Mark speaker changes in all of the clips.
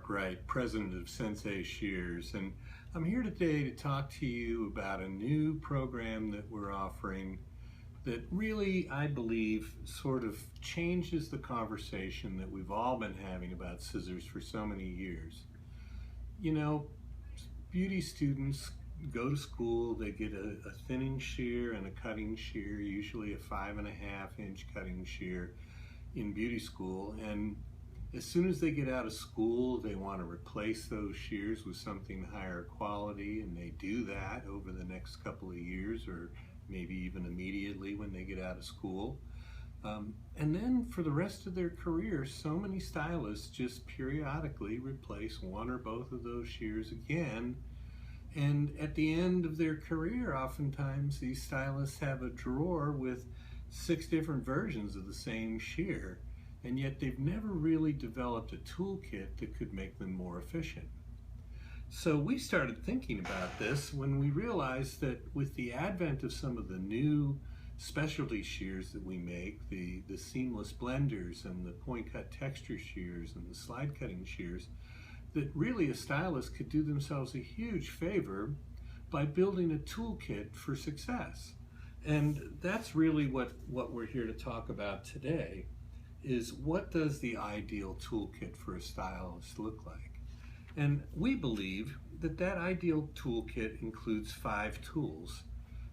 Speaker 1: Right, president of Sensei Shears, and I'm here today to talk to you about a new program that we're offering that really, I believe, sort of changes the conversation that we've all been having about scissors for so many years. You know, beauty students go to school, they get a thinning shear and a cutting shear, usually a 5.5-inch cutting shear in beauty school, and as soon as they get out of school, they want to replace those shears with something higher quality, and they do that over the next couple of years, or maybe even immediately when they get out of school. And then for the rest of their career, so many stylists just periodically replace one or both of those shears again. And at the end of their career, oftentimes these stylists have a drawer with 6 different versions of the same shear. And yet they've never really developed a toolkit that could make them more efficient. So we started thinking about this when we realized that with the advent of some of the new specialty shears that we make, the seamless blenders and the point cut texture shears and the slide cutting shears, that really a stylist could do themselves a huge favor by building a toolkit for success. And that's really what we're here to talk about today. Is what does the ideal toolkit for a stylist look like? And we believe that that ideal toolkit includes 5 tools.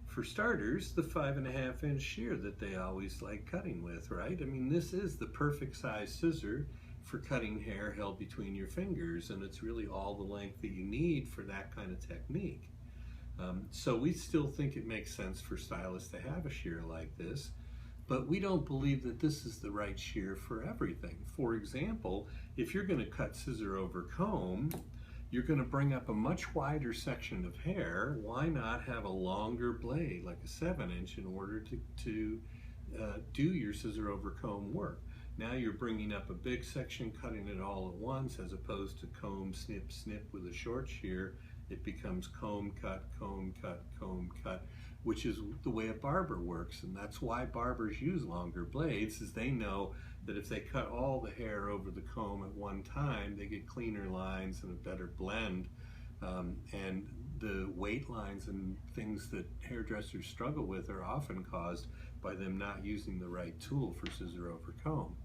Speaker 1: For starters, the 5.5-inch shear that they always like cutting with, right? I mean, this is the perfect size scissor for cutting hair held between your fingers, and it's really all the length that you need for that kind of technique. So we still think it makes sense for stylists to have a shear like this. But we don't believe that this is the right shear for everything. For example, if you're going to cut scissor over comb, you're going to bring up a much wider section of hair. Why not have a longer blade, like a 7-inch, in order to do your scissor over comb work? Now you're bringing up a big section, cutting it all at once, as opposed to comb, snip, snip with a short shear. It becomes comb, cut, comb, cut, comb, cut, which is the way a barber works. And that's why barbers use longer blades, is they know that if they cut all the hair over the comb at one time, they get cleaner lines and a better blend. And the weight lines and things that hairdressers struggle with are often caused by them not using the right tool for scissor over comb.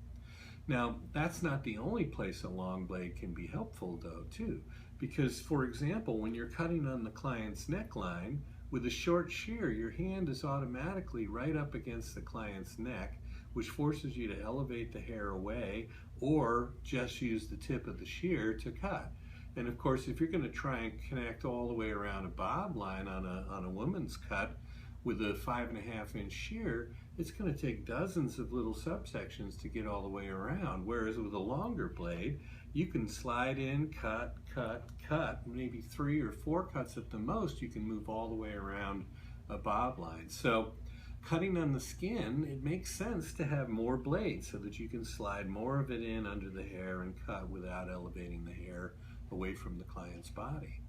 Speaker 1: Now, that's not the only place a long blade can be helpful, though, too. Because, for example, when you're cutting on the client's neckline, with a short shear, your hand is automatically right up against the client's neck, which forces you to elevate the hair away or just use the tip of the shear to cut. And of course, if you're going to try and connect all the way around a bob line on a woman's cut with a 5.5-inch shear, it's going to take dozens of little subsections to get all the way around. Whereas with a longer blade, you can slide in, cut, cut, cut, maybe 3 or 4 cuts at the most. You can move all the way around a bob line. So cutting on the skin, it makes sense to have more blades so that you can slide more of it in under the hair and cut without elevating the hair away from the client's body.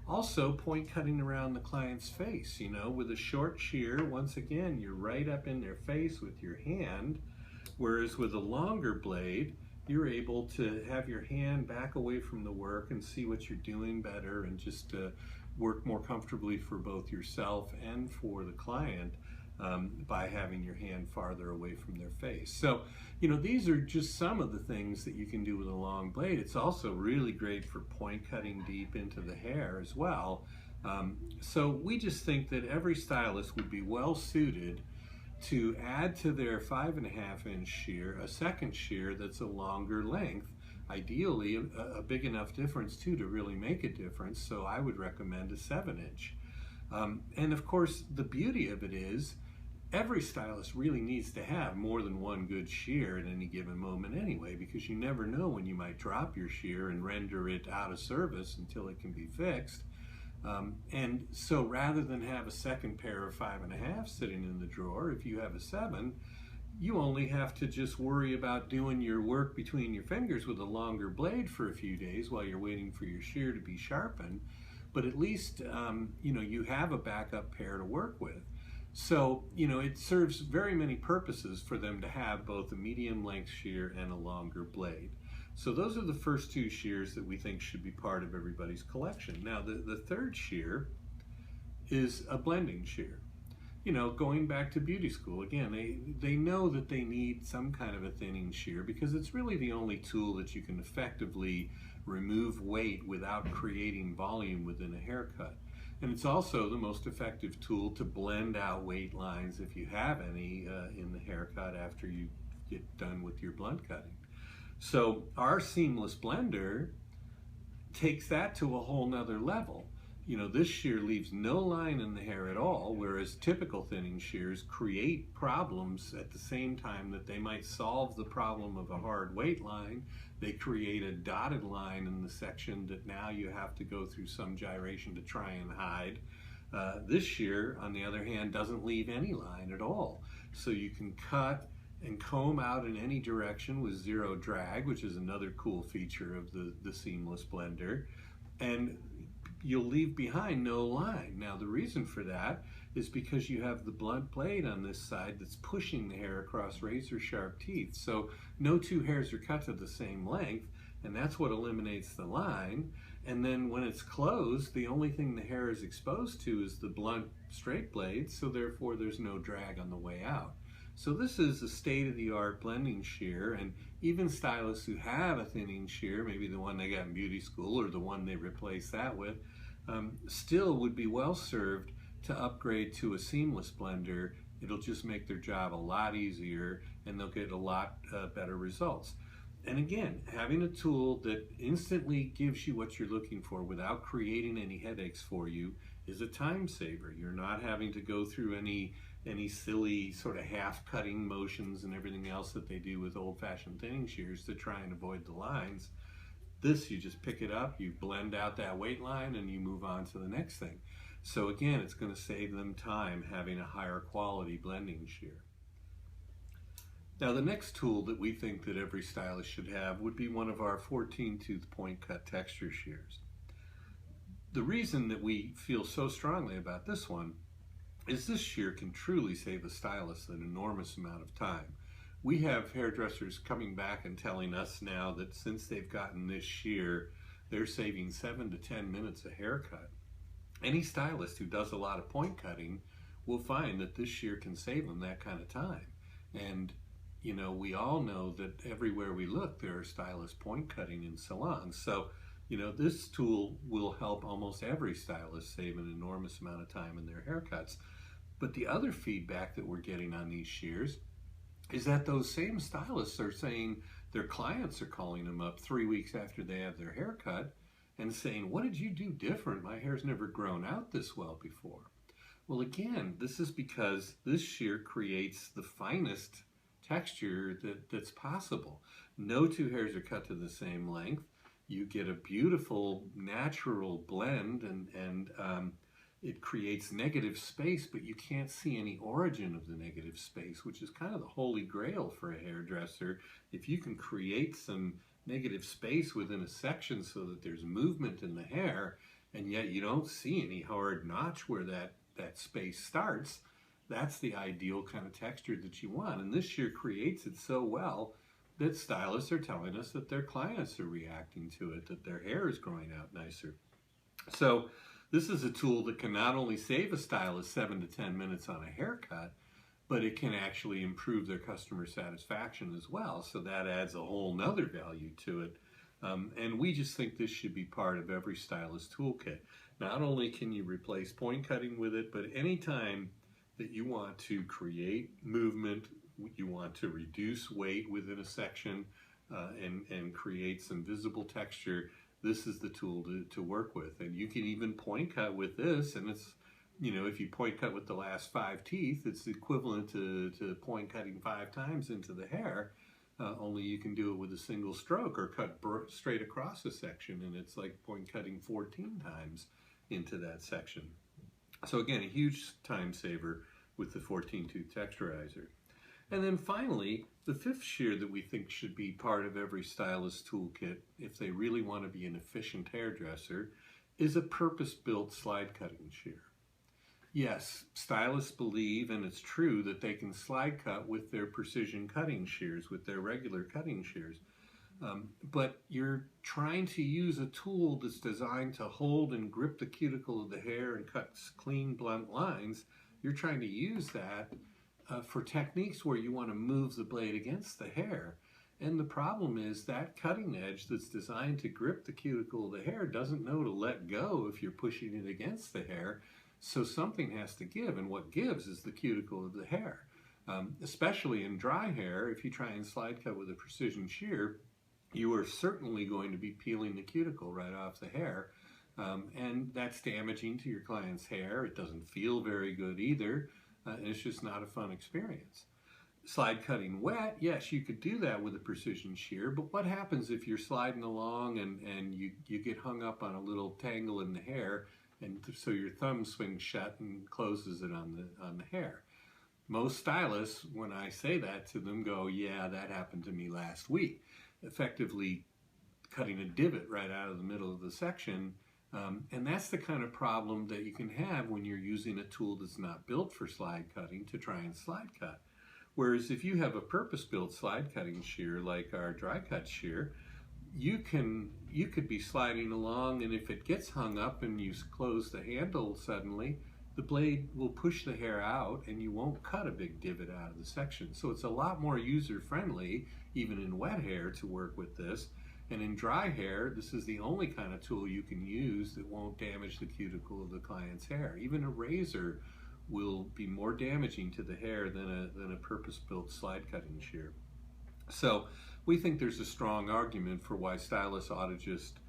Speaker 1: Also, point cutting around the client's face, you know, with a short shear, once again, you're right up in their face with your hand, whereas with a longer blade, you're able to have your hand back away from the work and see what you're doing better and just work more comfortably for both yourself and for the client by having your hand farther away from their face. So, you know, these are just some of the things that you can do with a long blade. It's also really great for point cutting deep into the hair as well. So we just think that every stylist would be well suited to add to their 5.5-inch shear a second shear that's a longer length. Ideally, a big enough difference too to really make a difference. So I would recommend a 7-inch. And of course, the beauty of it is every stylist really needs to have more than one good shear at any given moment anyway, because you never know when you might drop your shear and render it out of service until it can be fixed. And so rather than have a second pair of 5.5 sitting in the drawer, if you have a 7, you only have to just worry about doing your work between your fingers with a longer blade for a few days while you're waiting for your shear to be sharpened. But at least, you know, you have a backup pair to work with. So, you know, it serves very many purposes for them to have both a medium length shear and a longer blade. So those are the first two shears that we think should be part of everybody's collection. Now the third shear is a blending shear. You know, going back to beauty school, again, they know that they need some kind of a thinning shear because it's really the only tool that you can effectively remove weight without creating volume within a haircut. And it's also the most effective tool to blend out weight lines, if you have any, in the haircut after you get done with your blunt cutting. So our seamless blender takes that to a whole nother level. You know, this shear leaves no line in the hair at all, whereas typical thinning shears create problems at the same time that they might solve the problem of a hard weight line. They create a dotted line in the section that now you have to go through some gyration to try and hide. This shear, on the other hand, doesn't leave any line at all. So you can cut and comb out in any direction with zero drag, which is another cool feature of the seamless blender. And you'll leave behind no line. Now the reason for that is because you have the blunt blade on this side that's pushing the hair across razor sharp teeth. So no two hairs are cut to the same length, and that's what eliminates the line. And then when it's closed, the only thing the hair is exposed to is the blunt straight blade, so therefore there's no drag on the way out. So this is a state-of-the-art blending shear, and even stylists who have a thinning shear, maybe the one they got in beauty school or the one they replace that with, still would be well served to upgrade to a seamless blender. It'll just make their job a lot easier and they'll get a lot better results. And again, having a tool that instantly gives you what you're looking for without creating any headaches for you is a time saver. You're not having to go through any silly sort of half cutting motions and everything else that they do with old-fashioned thinning shears to try and avoid the lines. This, you just pick it up, you blend out that weight line, and you move on to the next thing. So again, it's going to save them time having a higher quality blending shear. Now the next tool that we think that every stylist should have would be one of our 14-tooth point cut texture shears. The reason that we feel so strongly about this one is this shear can truly save a stylist an enormous amount of time. We have hairdressers coming back and telling us now that since they've gotten this shear, they're saving 7 to 10 minutes a haircut. Any stylist who does a lot of point cutting will find that this shear can save them that kind of time. And you know, we all know that everywhere we look, there are stylists point cutting in salons. So, you know, this tool will help almost every stylist save an enormous amount of time in their haircuts. But the other feedback that we're getting on these shears is that those same stylists are saying their clients are calling them up 3 weeks after they have their haircut and saying, "What did you do different? My hair's never grown out this well before." Well, again, this is because this shear creates the finest texture that's possible. No two hairs are cut to the same length. You get a beautiful natural blend, and it creates negative space, but you can't see any origin of the negative space, which is kind of the holy grail for a hairdresser. If you can create some negative space within a section so that there's movement in the hair, and yet you don't see any hard notch where that space starts, that's the ideal kind of texture that you want. And this shear creates it so well that stylists are telling us that their clients are reacting to it, that their hair is growing out nicer. So this is a tool that can not only save a stylist 7 to 10 minutes on a haircut, but it can actually improve their customer satisfaction as well. So that adds a whole nother value to it. And we just think this should be part of every stylist toolkit. Not only can you replace point cutting with it, but anytime that you want to create movement, you want to reduce weight within a section and create some visible texture, this is the tool to work with. And you can even point cut with this, and it's, you know, if you point cut with the last 5 teeth, it's equivalent to point cutting 5 times into the hair, only you can do it with a single stroke or cut straight across a section, and it's like point cutting 14 times into that section. So again, a huge time saver with the 14-tooth texturizer. And then finally, the 5th shear that we think should be part of every stylist toolkit if they really want to be an efficient hairdresser is a purpose-built slide cutting shear. Yes, stylists believe, and it's true, that they can slide cut with their precision cutting shears, with their regular cutting shears. But you're trying to use a tool that's designed to hold and grip the cuticle of the hair and cut clean, blunt lines. You're trying to use that for techniques where you want to move the blade against the hair. And the problem is that cutting edge that's designed to grip the cuticle of the hair doesn't know to let go if you're pushing it against the hair. So something has to give, and what gives is the cuticle of the hair. Especially in dry hair, if you try and slide cut with a precision shear, you are certainly going to be peeling the cuticle right off the hair. And that's damaging to your client's hair. It doesn't feel very good either. And it's just not a fun experience. Slide cutting wet, yes, you could do that with a precision shear, but what happens if you're sliding along and you get hung up on a little tangle in the hair, and so your thumb swings shut and closes it on the hair? Most stylists, when I say that to them, go, yeah, that happened to me last week, effectively cutting a divot right out of the middle of the section. And that's the kind of problem that you can have when you're using a tool that's not built for slide cutting to try and slide cut. Whereas if you have a purpose-built slide cutting shear like our dry cut shear, you could be sliding along, and if it gets hung up and you close the handle suddenly, the blade will push the hair out and you won't cut a big divot out of the section. So it's a lot more user-friendly, even in wet hair, to work with this. And in dry hair, this is the only kind of tool you can use that won't damage the cuticle of the client's hair. Even a razor will be more damaging to the hair than a purpose-built slide cutting shear. So we think there's a strong argument for why stylists ought to just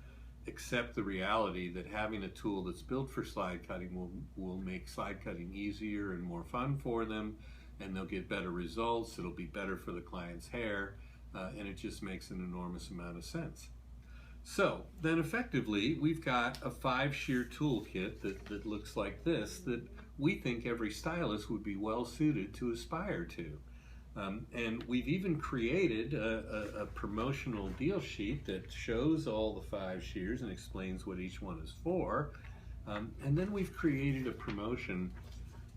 Speaker 1: accept the reality that having a tool that's built for slide cutting will make slide cutting easier and more fun for them, and they'll get better results. It'll be better for the client's hair, and it just makes an enormous amount of sense. So then effectively, we've got a 5-shear toolkit that looks like this that we think every stylist would be well suited to aspire to. And we've even created a promotional deal sheet that shows all the 5 shears and explains what each one is for. And then we've created a promotion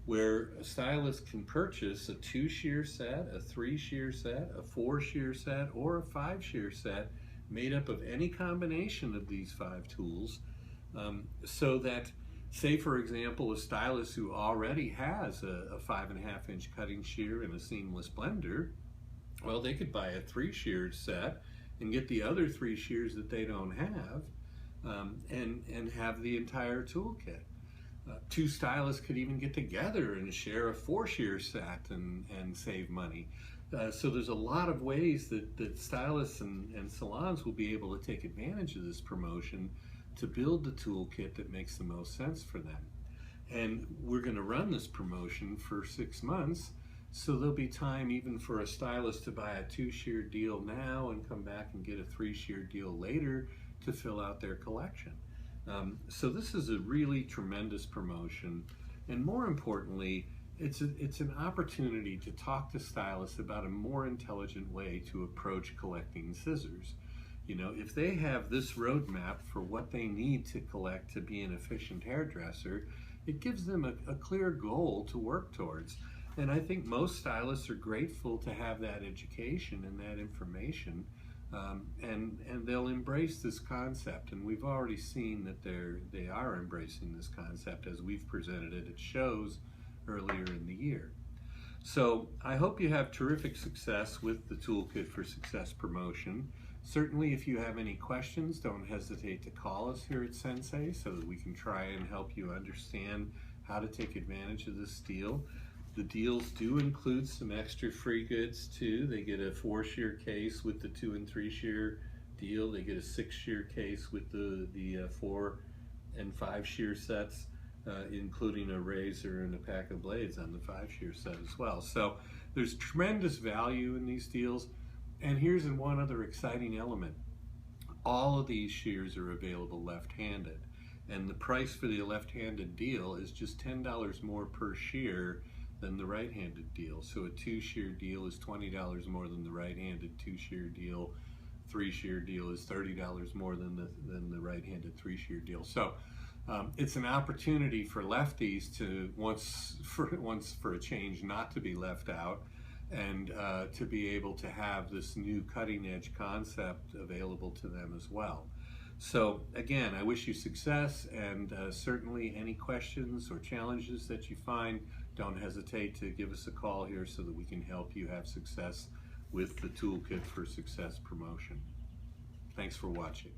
Speaker 1: where a stylist can purchase a 2-shear set, a 3-shear set, a 4-shear set, or a 5-shear set made up of any combination of these 5 tools, so that, say for example, a stylist who already has a 5.5-inch cutting shear and a seamless blender, well, they could buy a 3-shear set and get the other 3 shears that they don't have, and have the entire toolkit. 2 stylists could even get together and share a 4-shear set and save money. So there's a lot of ways that stylists and salons will be able to take advantage of this promotion to build the toolkit that makes the most sense for them. And we're going to run this promotion for 6 months, so there'll be time even for a stylist to buy a 2-shear deal now and come back and get a 3-shear deal later to fill out their collection. So this is a really tremendous promotion, and more importantly, it's an opportunity to talk to stylists about a more intelligent way to approach collecting scissors. You know, if they have this roadmap for what they need to collect to be an efficient hairdresser, it gives them a clear goal to work towards. And I think most stylists are grateful to have that education and that information, and they'll embrace this concept. And we've already seen that they are embracing this concept as we've presented it at shows earlier in the year. So I hope you have terrific success with the Toolkit for Success promotion. Certainly, if you have any questions, don't hesitate to call us here at Sensei so that we can try and help you understand how to take advantage of this deal. The deals do include some extra free goods too. They get a 4-shear case with the 2- and 3-shear deal. They get a 6-shear case with the 4- and 5-shear sets, including a razor and a pack of blades on the 5-shear set as well. So there's tremendous value in these deals. And here's one other exciting element. All of these shears are available left-handed, and the price for the left-handed deal is just $10 more per shear than the right-handed deal. So a 2-shear deal is $20 more than the right-handed 2-shear deal. 3-shear deal is $30 more than the right-handed 3-shear deal. So it's an opportunity for lefties to once for a change not to be left out. and to be able to have this new cutting edge concept available to them as well. So again, I wish you success, and certainly any questions or challenges that you find, don't hesitate to give us a call here so that we can help you have success with the Toolkit for Success promotion. Thanks for watching.